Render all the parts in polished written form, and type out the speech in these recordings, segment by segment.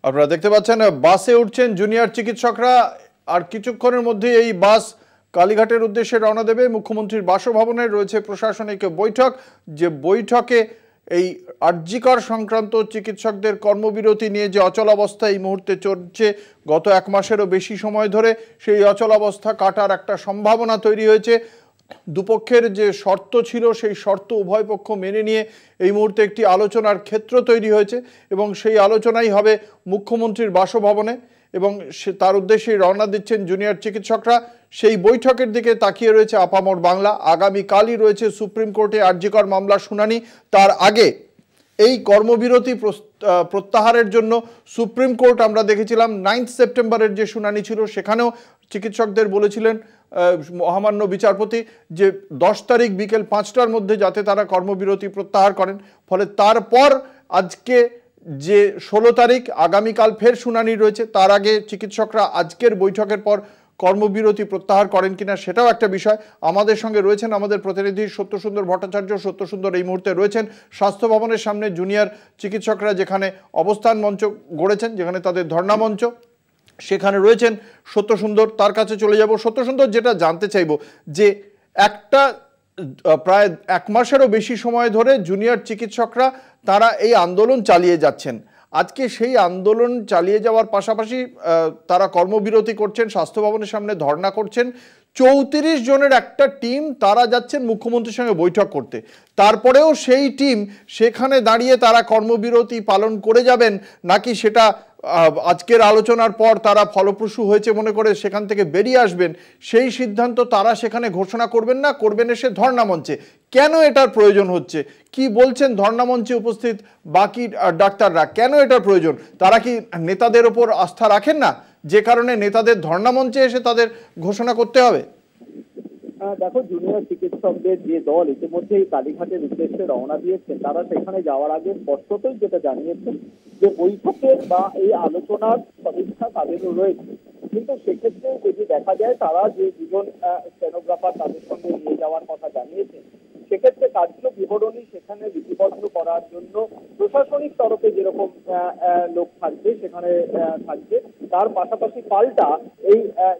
আপনারা দেখতে পাচ্ছেন বাসে উঠছেন জুনিয়র চিকিৎসকরা আর কিছুক্ষণের মধ্যে এই বাস কালীঘাটের উদ্দেশ্যে রওনা দেবে। মুখ্যমন্ত্রীর বাসভবনে রয়েছে প্রশাসনিক বৈঠক, যে বৈঠকে এই আরজিকর সংক্রান্ত চিকিৎসকদের কর্মবিরতি নিয়ে যে অচলাবস্থা এই মুহূর্তে চলছে গত এক মাসেরও বেশি সময় ধরে, সেই অচলাবস্থা কাটার একটা সম্ভাবনা তৈরি হয়েছে। দুপক্ষের যে শর্ত ছিল সেই শর্ত উভয় পক্ষ মেনে নিয়ে এই মুহূর্তে একটি আলোচনার ক্ষেত্র তৈরি হয়েছে এবং সেই আলোচনাই হবে মুখ্যমন্ত্রীর বাসভবনে এবং তার উদ্দেশ্যেই রওনা দিচ্ছেন জুনিয়র চিকিৎসকরা। সেই বৈঠকের দিকে তাকিয়ে রয়েছে আপামর বাংলা। আগামীকালই রয়েছে সুপ্রিম কোর্টে আরজিকর মামলার শুনানি। তার আগে এই কর্মবিরতি প্রত্যাহারের জন্য সুপ্রিম কোর্ট আমরা দেখেছিলাম 9 সেপ্টেম্বরের যে শুনানি ছিল সেখানেও চিকিৎসকদের বলেছিলেন মহামান্য বিচারপতি যে 10 তারিখ বিকেল 5টার মধ্যে যাতে তারা কর্মবিরতি প্রত্যাহার করেন। ফলে তারপর আজকে যে 16 তারিখ আগামীকাল ফের শুনানি রয়েছে, তার আগে চিকিৎসকরা আজকের বৈঠকের পর কর্মবিরতি প্রত্যাহার করেন কিনা সেটাও একটা বিষয়। আমাদের সঙ্গে রয়েছেন আমাদের প্রতিনিধি সত্যসুন্দর ভট্টাচার্য। সত্যসুন্দর এই মুহূর্তে রয়েছেন স্বাস্থ্য ভবনের সামনে জুনিয়র চিকিৎসকরা যেখানে অবস্থান মঞ্চ গড়েছেন, যেখানে তাদের ধর্ণা মঞ্চ, সেখানে রয়েছেন সত্যসুন্দর। তার কাছে চলে যাব। সত্যসুন্দর, যেটা জানতে চাইব যে একটা প্রায় এক মাসেরও বেশি সময় ধরে জুনিয়র চিকিৎসকরা তারা এই আন্দোলন চালিয়ে যাচ্ছেন। আজকে সেই আন্দোলন চালিয়ে যাওয়ার পাশাপাশি তারা কর্মবিরতি করছেন, স্বাস্থ্য ভবনের সামনে ধর্ণা করছেন। 34 জনের একটা টিম তারা যাচ্ছেন মুখ্যমন্ত্রীর সঙ্গে বৈঠক করতে। তারপরেও সেই টিম সেখানে দাঁড়িয়ে তারা কর্মবিরতি পালন করে যাবেন, নাকি সেটা আজকের আলোচনার পর তারা ফলপ্রসূ হয়েছে মনে করে সেখান থেকে বেরিয়ে আসবেন, সেই সিদ্ধান্ত তারা সেখানে ঘোষণা করবেন না, করবেন এসে ধর্ণা মঞ্চে? কেন এটার প্রয়োজন হচ্ছে? কি বলছেন ধর্ণা মঞ্চে উপস্থিত বাকি ডাক্তাররা? কেন এটার প্রয়োজন? তারা কি নেতাদের ওপর আস্থা রাখেন না, যে কারণে নেতাদের ধর্ণা মঞ্চে এসে তাদের ঘোষণা করতে হবে? দেখো, জুনিয়র চিকিৎসকদের যে দল ইতিমধ্যেই কালীঘাটের উদ্দেশ্যে রওনা দিয়েছেন, তারা সেখানে যাওয়ার আগে স্পষ্টতই যেটা জানিয়েছেন যে বৈঠকের বা এই আলোচনার সদিচ্ছা তাদেরও রয়েছে। কিন্তু সেক্ষেত্রে যদি দেখা যায় তারা যে দুজন স্টেনোগ্রাফার তাদের সঙ্গে নিয়ে যাওয়ার কথা জানিয়েছেন, সেক্ষেত্রে কার্য বিবরণী সেখানে লিপিবদ্ধ করার জন্য প্রশাসনিক তরফে যেরকম লোক থাকবে সেখানে থাকবে, তার পাশাপাশি পাল্টা এই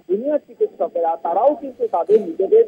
জুনিয়র চিকিৎসকেরা তারাও কিন্তু তাদের নিজেদের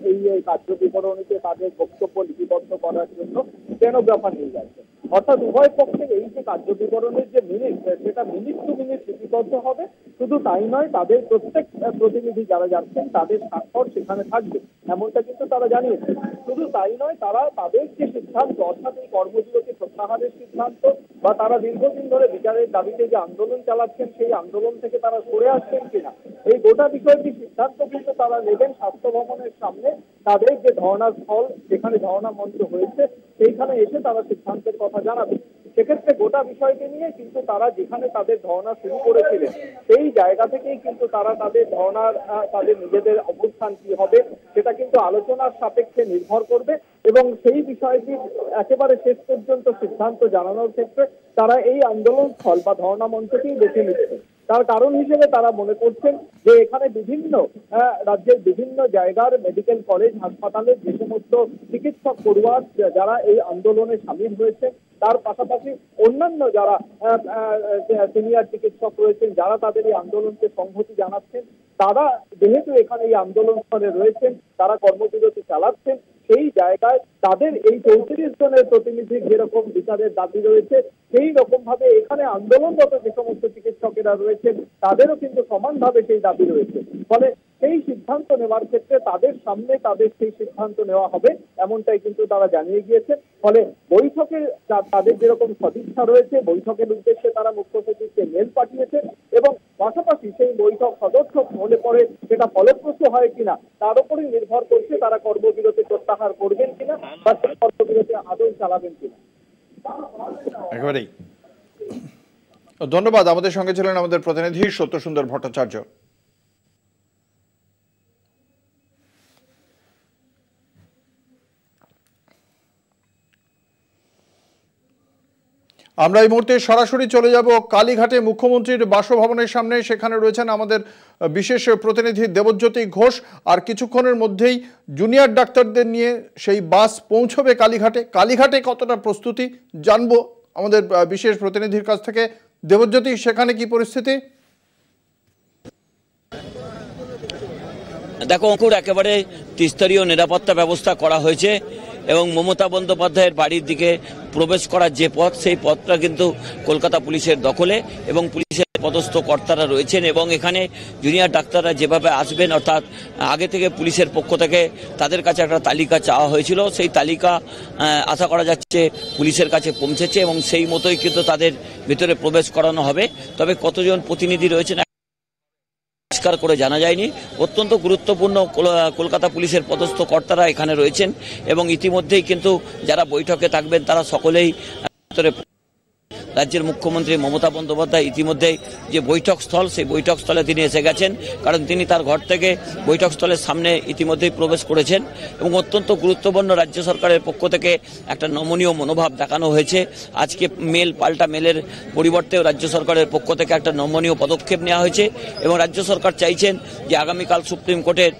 এই কার্য বিবরণীতে তাদের বক্তব্য লিপিবদ্ধ করার জন্য স্টেনোগ্রাফার নিয়ে যাচ্ছে। অর্থাৎ উভয় পক্ষের এই যে কার্য বিবরণের যে মিনিট, সেটা মিনিট টু মিনিট লিপিবদ্ধ হবে। শুধু তাই নয়, তাদের প্রত্যেক প্রতিনিধি যারা যাচ্ছেন তাদের স্বাক্ষর সেখানে থাকবে, এমনটা কিন্তু তারা জানিয়েছেন। শুধু তাই নয়, তারা তাদের যে সিদ্ধান্ত, অর্থাৎ এই কর্মবিরতি প্রত্যাহারের সিদ্ধান্ত বা তারা দীর্ঘদিন ধরে বিচারের দাবিতে যে আন্দোলন চালাচ্ছেন সেই আন্দোলন থেকে তারা সরে আসছেন কিনা, এই গোটা বিষয়টি সিদ্ধান্ত কিন্তু তারা নেবেন স্বাস্থ্য ভবনের সামনে। তাদের যে ধর্ণার স্থল, যেখানে ধর্ণা মঞ্চ হয়েছে, সেইখানে এসে তারা সিদ্ধান্তের কথা জানাবে। সেক্ষেত্রে গোটা বিষয়টি নিয়ে কিন্তু তারা যেখানে তাদের ধর্ণা শুরু করেছিলেন সেই জায়গা থেকেই কিন্তু তারা তাদের ধর্ণার তাদের নিজেদের অবস্থান কি হবে সেটা কিন্তু আলোচনার সাপেক্ষে নির্ভর করবে এবং সেই বিষয়টি একেবারে শেষ পর্যন্ত সিদ্ধান্ত জানানোর ক্ষেত্রে তারা এই আন্দোলন স্থল বা ধর্ণা মঞ্চকেই বেছে নিচ্ছে। তার কারণ হিসেবে তারা মনে করছেন যে এখানে বিভিন্ন রাজ্যের বিভিন্ন জায়গার মেডিকেল কলেজ, হাসপাতালের যে সমস্ত চিকিৎসক পড়ুয়া যারা এই আন্দোলনে সামিল হয়েছে, তার পাশাপাশি অন্যান্য যারা সিনিয়র চিকিৎসক রয়েছেন যারা তাদের এই আন্দোলনকে সংহতি জানাচ্ছেন, তারা যেহেতু এখানে এই আন্দোলন স্থলে রয়েছেন, তারা কর্মবিরতি চালাচ্ছেন, সেই জায়গায় তাদের এই 34 জনের প্রতিনিধির যেরকম বিচারের দাবি রয়েছে, সেই রকম ভাবে এখানে আন্দোলনরত যে সমস্ত চিকিৎসকেরা রয়েছেন তাদেরও কিন্তু সমানভাবে সেই দাবি রয়েছে। ফলে সেই সিদ্ধান্ত নেওয়ার ক্ষেত্রে তাদের সামনে তাদের সেই সিদ্ধান্ত নেওয়া হবে, এমনটাই কিন্তু তারা জানিয়ে গিয়েছেন। ফলে বৈঠকে তাদের যেরকম সদিচ্ছা রয়েছে, বৈঠকের উদ্দেশ্যে তারা মুখ্য সচিবকে মেল পাঠিয়েছে এবং পাশাপাশি সেই বৈঠক সদস্য হলে পরে সেটা ফলপ্রসূ হয় কিনা তার উপরই নির্ভর করছে তারা কর্মবিরতি প্রত্যাহার করবেন কিনা বা সেই কর্মবিরতি আদৌ চালাবেন কিনা। একেবারেই ধন্যবাদ। আমাদের সঙ্গে ছিলেন আমাদের প্রতিনিধি সত্যসুন্দর ভট্টাচার্য। আমরা এই মুহূর্তে সরাসরি চলে যাব কালীঘাটে মুখ্যমন্ত্রীর বাসভবনের সামনে। সেখানে রয়েছেন আমাদের বিশেষ প্রতিনিধি দেবজ্যোতি ঘোষ। আর কিছুক্ষণের মধ্যেই জুনিয়র ডাক্তারদের নিয়ে সেই বাস পৌঁছবে কালীঘাটে। কালীঘাটে কতটা প্রস্তুতি জানবো আমাদের বিশেষ প্রতিনিধির কাছ থেকে। দেবজ্যোতি, সেখানে কি পরিস্থিতি? দেখো অঙ্কুর, একেবারে ত্রিস্তরীয় নিরাপত্তা ব্যবস্থা করা হয়েছে এবং মমতা বন্দ্যোপাধ্যায়ের বাড়ির দিকে প্রবেশ করার যে পথ, সেই পথটা কিন্তু কলকাতা পুলিশের দখলে এবং পুলিশের পদস্থ কর্তারা রয়েছেন এবং এখানে জুনিয়র ডাক্তাররা যেভাবে আসবেন, অর্থাৎ আগে থেকে পুলিশের পক্ষ থেকে তাদের কাছে একটা তালিকা চাওয়া হয়েছিল, সেই তালিকা আশা করা যাচ্ছে পুলিশের কাছে পৌঁছেছে এবং সেই মতোই কিন্তু তাদের ভিতরে প্রবেশ করানো হবে। তবে কতজন প্রতিনিধি রয়েছেন পরিষ্কার করে জানা যায়নি। অত্যন্ত গুরুত্বপূর্ণ কলকাতা পুলিশের পদস্থ কর্তারা এখানে রয়েছেন এবং ইতিমধ্যেই কিন্তু যারা বৈঠকে থাকবেন তারা সকলেই রাজ্যের মুখ্যমন্ত্রী মমতা বন্দ্যোপাধ্যায় ইতিমধ্যেই যে বৈঠক স্থল, সেই বৈঠক স্থলে তিনি এসে গেছেন, কারণ তিনি তার ঘর থেকে বৈঠক স্থলের সামনে ইতিমধ্যেই প্রবেশ করেছেন এবং অত্যন্ত গুরুত্বপূর্ণ রাজ্য সরকারের পক্ষ থেকে একটা নমনীয় মনোভাব দেখানো হয়েছে। আজকে মেল পাল্টা মেলের পরিবর্তেও রাজ্য সরকারের পক্ষ থেকে একটা নমনীয় পদক্ষেপ নেওয়া হয়েছে এবং রাজ্য সরকার চাইছেন যে আগামীকাল সুপ্রিম কোর্টের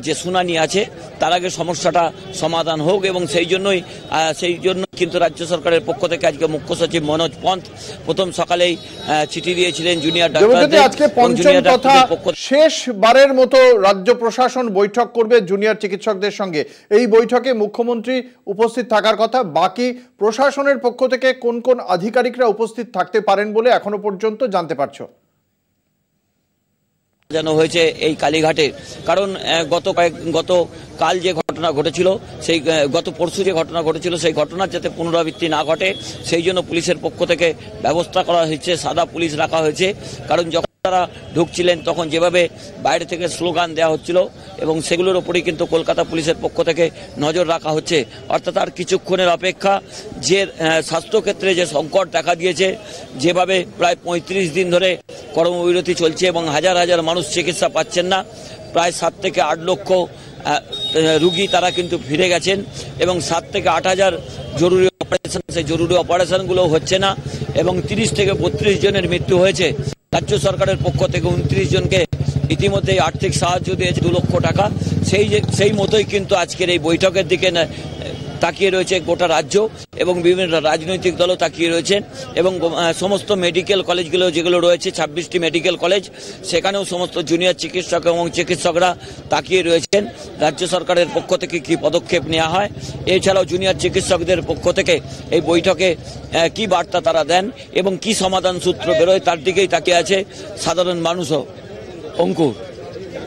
যে শুনানি আছে তার আগে সমস্যাটা সমাধান হোক এবং সেই জন্য কিন্তু রাজ্য সরকারের পক্ষ থেকে আজকে মুখ্য সচিব মনোজ পন্ত প্রথম সকালেই চিঠি দিয়েছিলেন জুনিয়র ডাক্তারদের। আজকে পঞ্চম তথা শেষবারের মতো রাজ্য প্রশাসন বৈঠক করবে জুনিয়র চিকিৎসকদের সঙ্গে। এই বৈঠকে মুখ্যমন্ত্রী উপস্থিত থাকার কথা, বাকি প্রশাসনের পক্ষ থেকে কোন কোন আধিকারিকরা উপস্থিত থাকতে পারেন বলে এখনো পর্যন্ত জানতে পারছো? জানো হয়েছে এই কালীঘাটে, কারণ গতকাল যে ঘটনা ঘটেছিল, সেই গত পরশু যে ঘটনা ঘটেছিল, সেই ঘটনার যাতে পুনরাবৃত্তি না ঘটে সেই জন্য পুলিশের পক্ষ থেকে ব্যবস্থা করা হয়েছে, সাদা পুলিশ রাখা হয়েছে। কারণ যখন তারা ঢুকছিলেন তখন যেভাবে বাইরে থেকে স্লোগান দেওয়া হচ্ছিল এবং সেগুলোর ওপরেই কিন্তু কলকাতা পুলিশের পক্ষ থেকে নজর রাখা হচ্ছে। অর্থাৎ আর কিছুক্ষণের অপেক্ষা। যে স্বাস্থ্যক্ষেত্রে যে সংকট দেখা দিয়েছে, যেভাবে প্রায় 35 দিন ধরে কর্মবিরতি চলছে এবং হাজার হাজার মানুষ চিকিৎসা পাচ্ছেন না, প্রায় 7 থেকে 8 লক্ষ রুগী তারা কিন্তু ফিরে গেছেন এবং 7 থেকে 8 হাজার জরুরি অপারেশন, সেই জরুরি অপারেশনগুলো হচ্ছে না এবং 30 থেকে 32 জনের মৃত্যু হয়েছে। রাজ্য সরকারের পক্ষ থেকে 29 জনকে ইতিমধ্যেই আর্থিক সাহায্য দিয়েছে 2 লক্ষ টাকা। সেই মতোই কিন্তু আজকের এই বৈঠকের দিকে তাকিয়ে রয়েছে গোটা রাজ্য এবং বিভিন্ন রাজনৈতিক দলও তাকিয়ে রয়েছেন এবং সমস্ত মেডিকেল কলেজগুলো যেগুলো রয়েছে, 26টি মেডিকেল কলেজ, সেখানেও সমস্ত জুনিয়র চিকিৎসক এবং চিকিৎসকরা তাকিয়ে রয়েছেন রাজ্য সরকারের পক্ষ থেকে কী পদক্ষেপ নেওয়া হয়। এছাড়াও জুনিয়র চিকিৎসকদের পক্ষ থেকে এই বৈঠকে কি বার্তা তারা দেন এবং কি সমাধান সূত্র বেরোয় তার দিকেই তাকিয়ে আছে সাধারণ মানুষও। অঙ্কুর,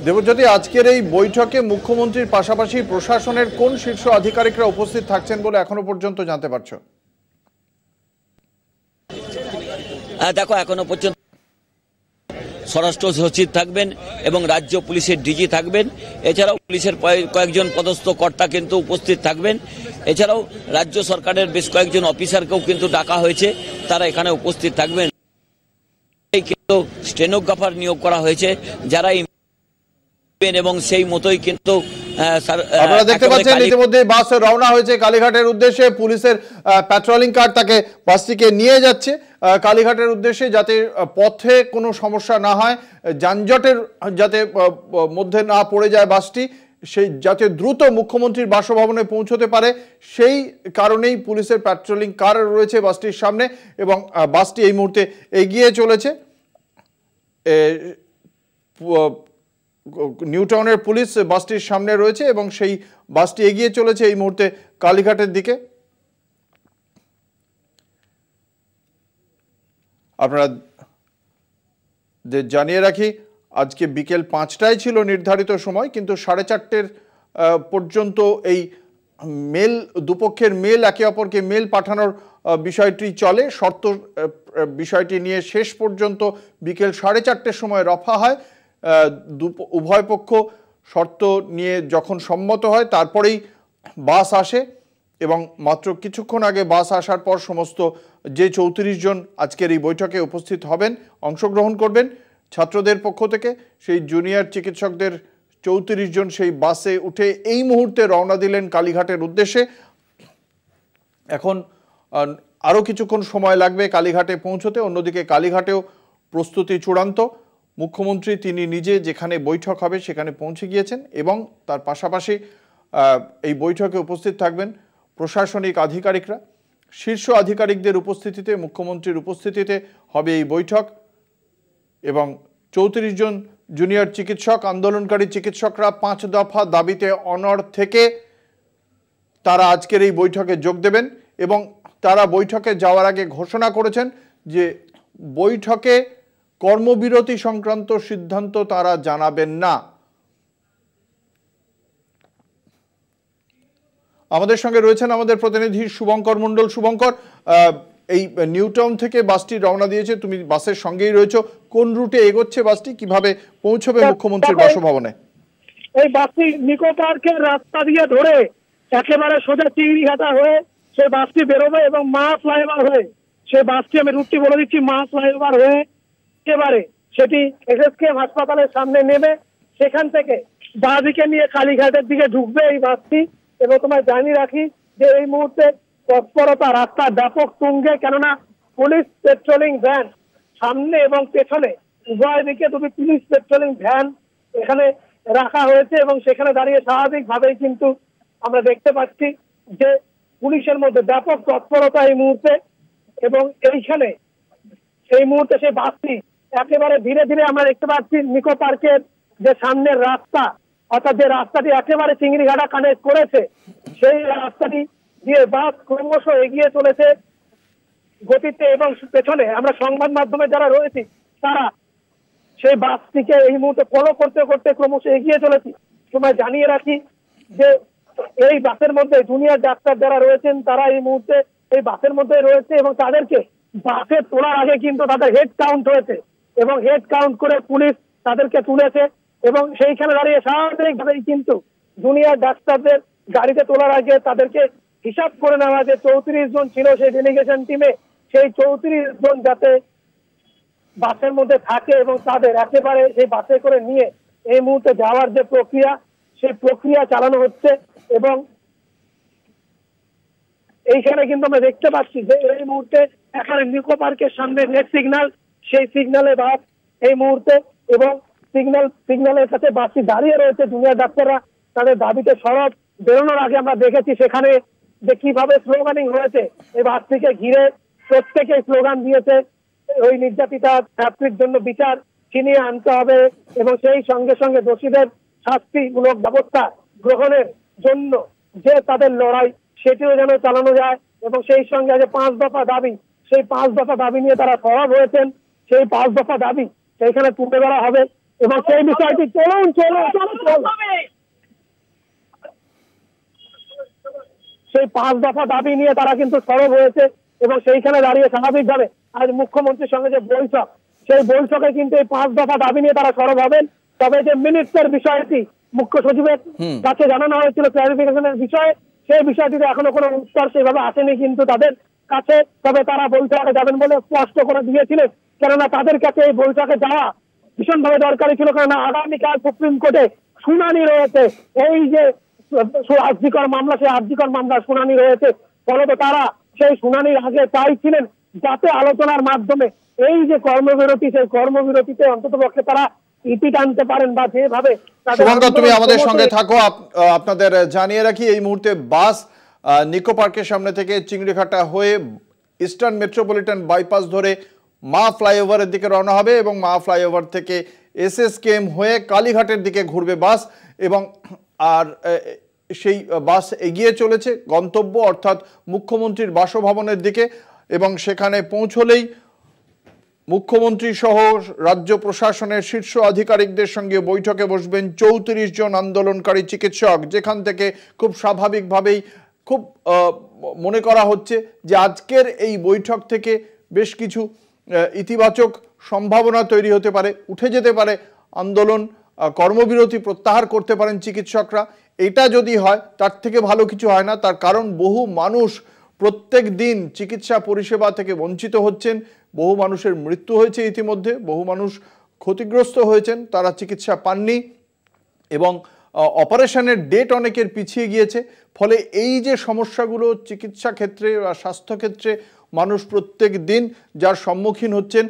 দেবজ্যোতি, আজকের এই বৈঠকে মুখ্যমন্ত্রীর পাশাপাশি প্রশাসনের কোন শীর্ষ আধিকারিকরা উপস্থিত থাকছেন বলে এখনো পর্যন্ত জানতে পারছো? দেখো, এখনো পর্যন্ত স্বরাষ্ট্র সচিব থাকবেন এবং রাজ্য পুলিশের ডিজি থাকবেন। এছাড়াও পুলিশের কয়েকজন পদস্থ কর্তা কিন্তু উপস্থিত থাকবেন। এছাড়াও রাজ্য সরকারের বেশ কয়েকজন অফিসারকেও কিন্তু ডাকা হয়েছে, তারা এখানে উপস্থিত থাকবেন। কিন্তু স্টেনোগ্রাফার নিয়োগ করা হয়েছে যারা এবং সেই মতোই কিন্তু আপনারা দেখতে পাচ্ছেন ইতিমধ্যে বাস রওনা হয়েছে কালীঘাটের উদ্দেশ্যে। পুলিশের প্যাট্রোলিং কার তাকে বাসটিকে নিয়ে যাচ্ছে কালীঘাটের উদ্দেশ্যে, যাতে পথে কোনো সমস্যা না হয়, যানজটের যাতে মধ্যে না পড়ে যায় বাসটি, সেই যাতে দ্রুত মুখ্যমন্ত্রীর বাসভবনে পৌঁছতে পারে, সেই কারণেই পুলিশের প্যাট্রোলিং কার রয়েছে বাসটির সামনে এবং বাসটি এই মুহূর্তে এগিয়ে চলেছে। নিউ টাউনের পুলিশ বাসটির সামনে রয়েছে এবং সেই বাসটি এগিয়ে চলেছে এই মুহূর্তে কালীঘাটের দিকে। আপনারা জানিয়ে রাখি, আজকে বিকেল 5টায় ছিল নির্ধারিত সময়, কিন্তু 4:30 পর্যন্ত এই মেল, দুপক্ষের মেল, একে অপরকে মেল পাঠানোর বিষয়টি চলে। শর্ত বিষয়টি নিয়ে শেষ পর্যন্ত বিকেল 4:30 সময় রফা হয়। উভয় পক্ষ শর্ত নিয়ে যখন সম্মত হয় তারপরেই বাস আসে এবং মাত্র কিছুক্ষণ আগে বাস আসার পর সমস্ত যে 34 জন আজকের এই বৈঠকে উপস্থিত হবেন, অংশগ্রহণ করবেন ছাত্রদের পক্ষ থেকে, সেই জুনিয়র চিকিৎসকদের 34 জন সেই বাসে উঠে এই মুহূর্তে রওনা দিলেন কালীঘাটের উদ্দেশ্যে। এখন আরও কিছুক্ষণ সময় লাগবে কালীঘাটে পৌঁছতে। অন্যদিকে কালীঘাটেও প্রস্তুতি চূড়ান্ত। মুখ্যমন্ত্রী তিনি নিজে যেখানে বৈঠক হবে সেখানে পৌঁছে গিয়েছেন এবং তার পাশাপাশি এই বৈঠকে উপস্থিত থাকবেন প্রশাসনিক আধিকারিকরা। শীর্ষ আধিকারিকদের উপস্থিতিতে, মুখ্যমন্ত্রীর উপস্থিতিতে হবে এই বৈঠক এবং 34 জন জুনিয়র চিকিৎসক, আন্দোলনকারী চিকিৎসকরা 5 দফা দাবিতে অনড় থেকে তারা আজকের এই বৈঠকে যোগ দেবেন এবং তারা বৈঠকে যাওয়ার আগে ঘোষণা করেছেন যে বৈঠকে কর্মবিরতি সংক্রান্ত সিদ্ধান্ত তারা জানাবেন না। আমাদের সঙ্গে রয়েছেন আমাদের প্রতিনিধি শুভঙ্কর মণ্ডল। শুভঙ্কর, এই নিউ টাউন থেকে বাসটি রওনা দিয়েছে, তুমি বাসের সঙ্গেই রয়েছো, কোন রুটে এগোচ্ছে বাসটি, কিভাবে পৌঁছবে মুখ্যমন্ত্রীর বাসভবনে? এই বাসটি নিকো পার্কের রাস্তা দিয়ে ধরে একেবারে সোজা চিংড়িঘাটা হয়ে সেই বাসটি বেরোবে এবং মা ফ্লাইওভার হয়ে সেই বাসটি, আমি রুটটি বলে দিচ্ছি, মা ফ্লাইওভার হয়ে একেবারে সেটি এসএসকেএম হাসপাতালের সামনে নেমে সেখান থেকে বাঁ দিকে নিয়ে কালীঘাটের দিকে ঢুকবে এই বাসটি। এবং তোমায় জানিয়ে রাখি যে এই মুহূর্তে তৎপরতা রাস্তার ব্যাপক তুঙ্গে, কেননা পুলিশ পেট্রোলিং ভ্যান সামনে এবং পেছনে উভয় দিকে দুটি পুলিশ পেট্রোলিং ভ্যান এখানে রাখা হয়েছে এবং সেখানে দাঁড়িয়ে স্বাভাবিকভাবেই কিন্তু আমরা দেখতে পাচ্ছি যে পুলিশের মধ্যে ব্যাপক তৎপরতা এই মুহূর্তে। এবং এইখানে সেই মুহূর্তে সেই বাসটি একেবারে ধীরে ধীরে আমরা দেখতে পাচ্ছি নিকো পার্কের যে সামনের রাস্তা, অর্থাৎ যে রাস্তাটি একেবারে চিংড়িঘাটা কানেক্ট করেছে, সেই রাস্তাটি দিয়ে বাস ক্রমশ এগিয়ে চলেছে গতিতে এবং পেছনে আমরা সংবাদ মাধ্যমে যারা রয়েছি তারা সেই বাসটিকে এই মুহূর্তে ফলো করতে করতে ক্রমশ এগিয়ে চলেছি। তোমায় জানিয়ে রাখি যে এই বাসের মধ্যে জুনিয়র ডাক্তার যারা রয়েছেন তারা এই মুহূর্তে এই বাসের মধ্যে রয়েছে এবং তাদেরকে বাসে তোলার আগে কিন্তু তাদের হেড কাউন্ট হয়েছে এবং হেড কাউন্ট করে পুলিশ তাদেরকে তুলেছে এবং সেইখানে দাঁড়িয়ে স্বাভাবিকভাবেই কিন্তু জুনিয়র ডাক্তারদের গাড়িতে তোলার আগে তাদেরকে হিসাব করে নেওয়া যে 34 জন ছিল সেই ডেলিগেশন টিমে, সেই 34 জন যাতে বাসের মধ্যে থাকে এবং তাদের একেবারে সেই বাসে করে নিয়ে এই মুহূর্তে যাওয়ার যে প্রক্রিয়া, সেই প্রক্রিয়া চালানো হচ্ছে। এবং এইখানে কিন্তু আমরা দেখতে পাচ্ছি যে এই মুহূর্তে এখানে নিকো পার্কের সামনে নেট সিগন্যাল, সেই সিগন্যালে বাস এই মুহূর্তে এবং সিগন্যালের কাছে বাসটি দাঁড়িয়ে রয়েছে। জুনিয়র ডাক্তাররা তাদের দাবিতে সরব বেরোনোর আগে আমরা দেখেছি সেখানে যে কিভাবে স্লোগানিং হয়েছে, এই বাসটিকে ঘিরে প্রত্যেকে স্লোগান দিয়েছে ওই নির্যাতিতা ছাত্রীর জন্য বিচার ছিনিয়ে আনতে হবে এবং সেই সঙ্গে সঙ্গে দোষীদের শাস্তিমূলক ব্যবস্থা গ্রহণের জন্য যে তাদের লড়াই সেটিও যেন চালানো যায় এবং সেই সঙ্গে যে 5 দফা দাবি, সেই 5 দফা দাবি নিয়ে তারা সরব হয়েছেন। সেই 5 দফা দাবি সেইখানে তুলে ধরা হবে এবং সেই বিষয়টি সেই 5 দফা দাবি নিয়ে তারা কিন্তু সরব হয়েছে এবং সেইখানে দাঁড়িয়ে স্বাভাবিকভাবে আজ মুখ্যমন্ত্রীর সঙ্গে যে বৈঠক, সেই বৈঠকে কিন্তু এই 5 দফা দাবি নিয়ে তারা সরব হবেন। তবে যে মিনিটসের বিষয়টি মুখ্য সচিবের কাছে জানানো হয়েছিল ক্লারিফিকেশনের বিষয়ে, সেই বিষয়টিতে এখনো কোনো উত্তর সেভাবে আসেনি কিন্তু তাদের কাছে। তবে তারা বৈঠকে যাবেন বলে স্পষ্ট করে দিয়েছিলেন, কেননা তাদের কাছে এই বৈঠকে যাওয়া ভীষণভাবে দরকারি ছিল, কেননা আগামীকাল সুপ্রিম কোর্টে শুনানি রয়েছে। এই যে আর্জিকর মামলা, সেই আর্জিকর মামলার শুনানি রয়েছে, ফলত তারা সেই শুনানির আগে চাইছিলেন যাতে আলোচনার মাধ্যমে এই যে কর্মবিরতি, সেই কর্মবিরতিতে অন্ততপক্ষে তারা ইতি টানতে পারেন বা যেভাবে। শুভঙ্কর, তুমি আমাদের সঙ্গে থাকো। আপনাদের জানিয়ে রাখি এই মুহূর্তে বাস নিকো পার্কের সামনে থেকে চিংড়িঘাটা হয়ে ইস্টার্ন মেট্রোপলিটন বাইপাস ধরে মা ফ্লাইওভারের দিকে রওনা হবে এবং মা ফ্লাইওভার থেকে এসএসকেএম হয়ে কালীঘাটের দিকে ঘুরবে বাস এবং আর সেই বাস এগিয়ে চলেছে গন্তব্য অর্থাৎ মুখ্যমন্ত্রীর বাসভবনের দিকে এবং সেখানে পৌঁছলেই মুখ্যমন্ত্রী সহ রাজ্য প্রশাসনের শীর্ষ আধিকারিকদের সঙ্গে বৈঠকে বসবেন 34 জন আন্দোলনকারী চিকিৎসক, যেখান থেকে খুব স্বাভাবিকভাবেই খুব মনে করা হচ্ছে যে আজকের এই বৈঠক থেকে বেশ কিছু ইতিবাচক সম্ভাবনা তৈরি হতে পারে, উঠে যেতে পারে আন্দোলন, কর্মবিরতি প্রত্যাহার করতে পারেন চিকিৎসকরা। এটা যদি হয় তার থেকে ভালো কিছু হয় না, তার কারণ বহু মানুষ প্রত্যেক দিন চিকিৎসা পরিষেবা থেকে বঞ্চিত হচ্ছেন, বহু মানুষের মৃত্যু হয়েছে ইতিমধ্যে, বহু মানুষ ক্ষতিগ্রস্ত হয়েছেন, তারা চিকিৎসা পাননি এবং অপারেশনের ডেট অনেকের পিছিয়ে গিয়েছে। ফলে এই যে সমস্যাগুলো চিকিৎসা ক্ষেত্রে বা স্বাস্থ্যক্ষেত্রে মানুষ প্রত্যেক দিন যার সম্মুখীন হচ্ছেন,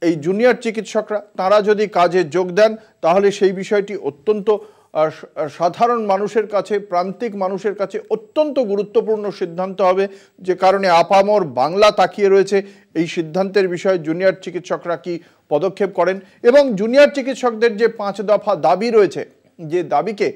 এই জুনিয়র চিকিৎসকরা তারা যদি কাজে যোগ দেন তাহলে সেই বিষয়টি অত্যন্ত সাধারণ মানুষের কাছে, প্রান্তিক মানুষের কাছে অত্যন্ত গুরুত্বপূর্ণ সিদ্ধান্ত হবে, যে কারণে আপামর বাংলা তাকিয়ে রয়েছে এই সিদ্ধান্তের বিষয়ে জুনিয়র চিকিৎসকরা কি পদক্ষেপ করেন। এবং জুনিয়র চিকিৎসকদের যে 5 দফা দাবি রয়েছে, যে দাবিকে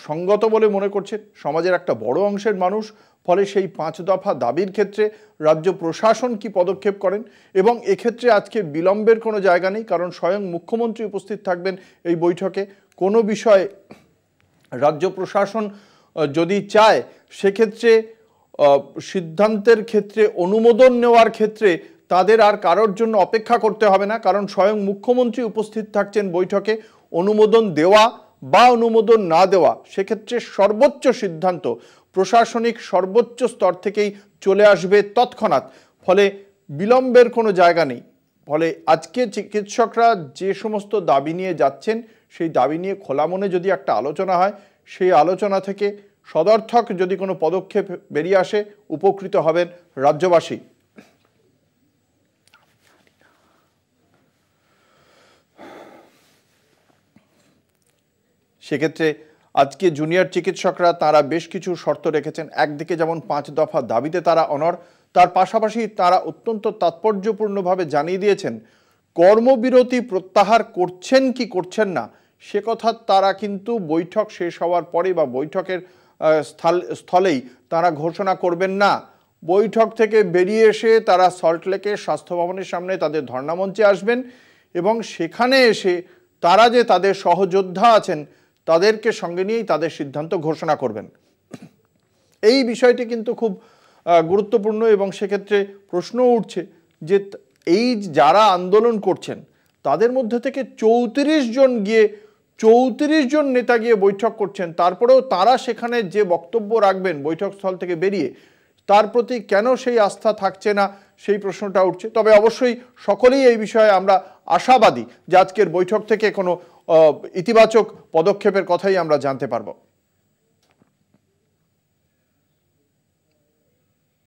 সঙ্গত বলে মনে করছে সমাজের একটা বড় অংশের মানুষ, ফলে সেই 5 দফা দাবির ক্ষেত্রে রাজ্য প্রশাসন কি পদক্ষেপ করেন। এবং এক্ষেত্রে আজকে বিলম্বের কোনো জায়গা নেই, কারণ স্বয়ং মুখ্যমন্ত্রী উপস্থিত থাকবেন এই বৈঠকে। কোনো বিষয়ে রাজ্য প্রশাসন যদি চায়, সেক্ষেত্রে সিদ্ধান্তের ক্ষেত্রে অনুমোদন নেওয়ার ক্ষেত্রে তাদের আর কারোর জন্য অপেক্ষা করতে হবে না, কারণ স্বয়ং মুখ্যমন্ত্রী উপস্থিত থাকছেন বৈঠকে। অনুমোদন দেওয়া বা অনুমোদন না দেওয়া, সেক্ষেত্রে সর্বোচ্চ সিদ্ধান্ত প্রশাসনিক সর্বোচ্চ স্তর থেকেই চলে আসবে তৎক্ষণাৎ। ফলে বিলম্বের কোনো জায়গা নেই। ফলে আজকে চিকিৎসকরা যে সমস্ত দাবি নিয়ে যাচ্ছেন, সেই দাবি নিয়ে খোলা মনে যদি একটা আলোচনা হয়, সেই আলোচনা থেকে সদর্থক যদি কোনো পদক্ষেপ বেরিয়ে আসে, উপকৃত হবেন রাজ্যবাসী। সেক্ষেত্রে আজকে জুনিয়র চিকিৎসকরা তারা বেশ কিছু শর্ত রেখেছেন। একদিকে যেমন 5 দফা দাবিতে তারা অনড়, তার পাশাপাশি তারা অত্যন্ত তাৎপর্যপূর্ণভাবে জানিয়ে দিয়েছেন কর্মবিরতি প্রত্যাহার করছেন কি করছেন না সে কথা তারা কিন্তু বৈঠক শেষ হওয়ার পরে বা বৈঠকের স্থলেই তারা ঘোষণা করবেন না। বৈঠক থেকে বেরিয়ে এসে তারা সল্টলেকের স্বাস্থ্য ভবনের সামনে তাদের ধর্ণামঞ্চে আসবেন এবং সেখানে এসে তারা যে তাদের সহযোদ্ধা আছেন তাদেরকে সঙ্গে নিয়েই তাদের সিদ্ধান্ত ঘোষণা করবেন। এই বিষয়টি কিন্তু খুব গুরুত্বপূর্ণ এবং সেক্ষেত্রে প্রশ্ন উঠছে যে এই যারা আন্দোলন করছেন তাদের মধ্যে থেকে 34 জন নেতা গিয়ে বৈঠক করছেন, তারপরেও তারা সেখানে যে বক্তব্য রাখবেন বৈঠকস্থল থেকে বেরিয়ে, তার প্রতি কেন সেই আস্থা থাকছে না সেই প্রশ্নটা উঠছে। তবে অবশ্যই সকলেই এই বিষয়ে আমরা আশাবাদী যে আজকের বৈঠক থেকে কোনো ইতিবাচক পদক্ষেপের কথাই আমরা জানতে পারবো।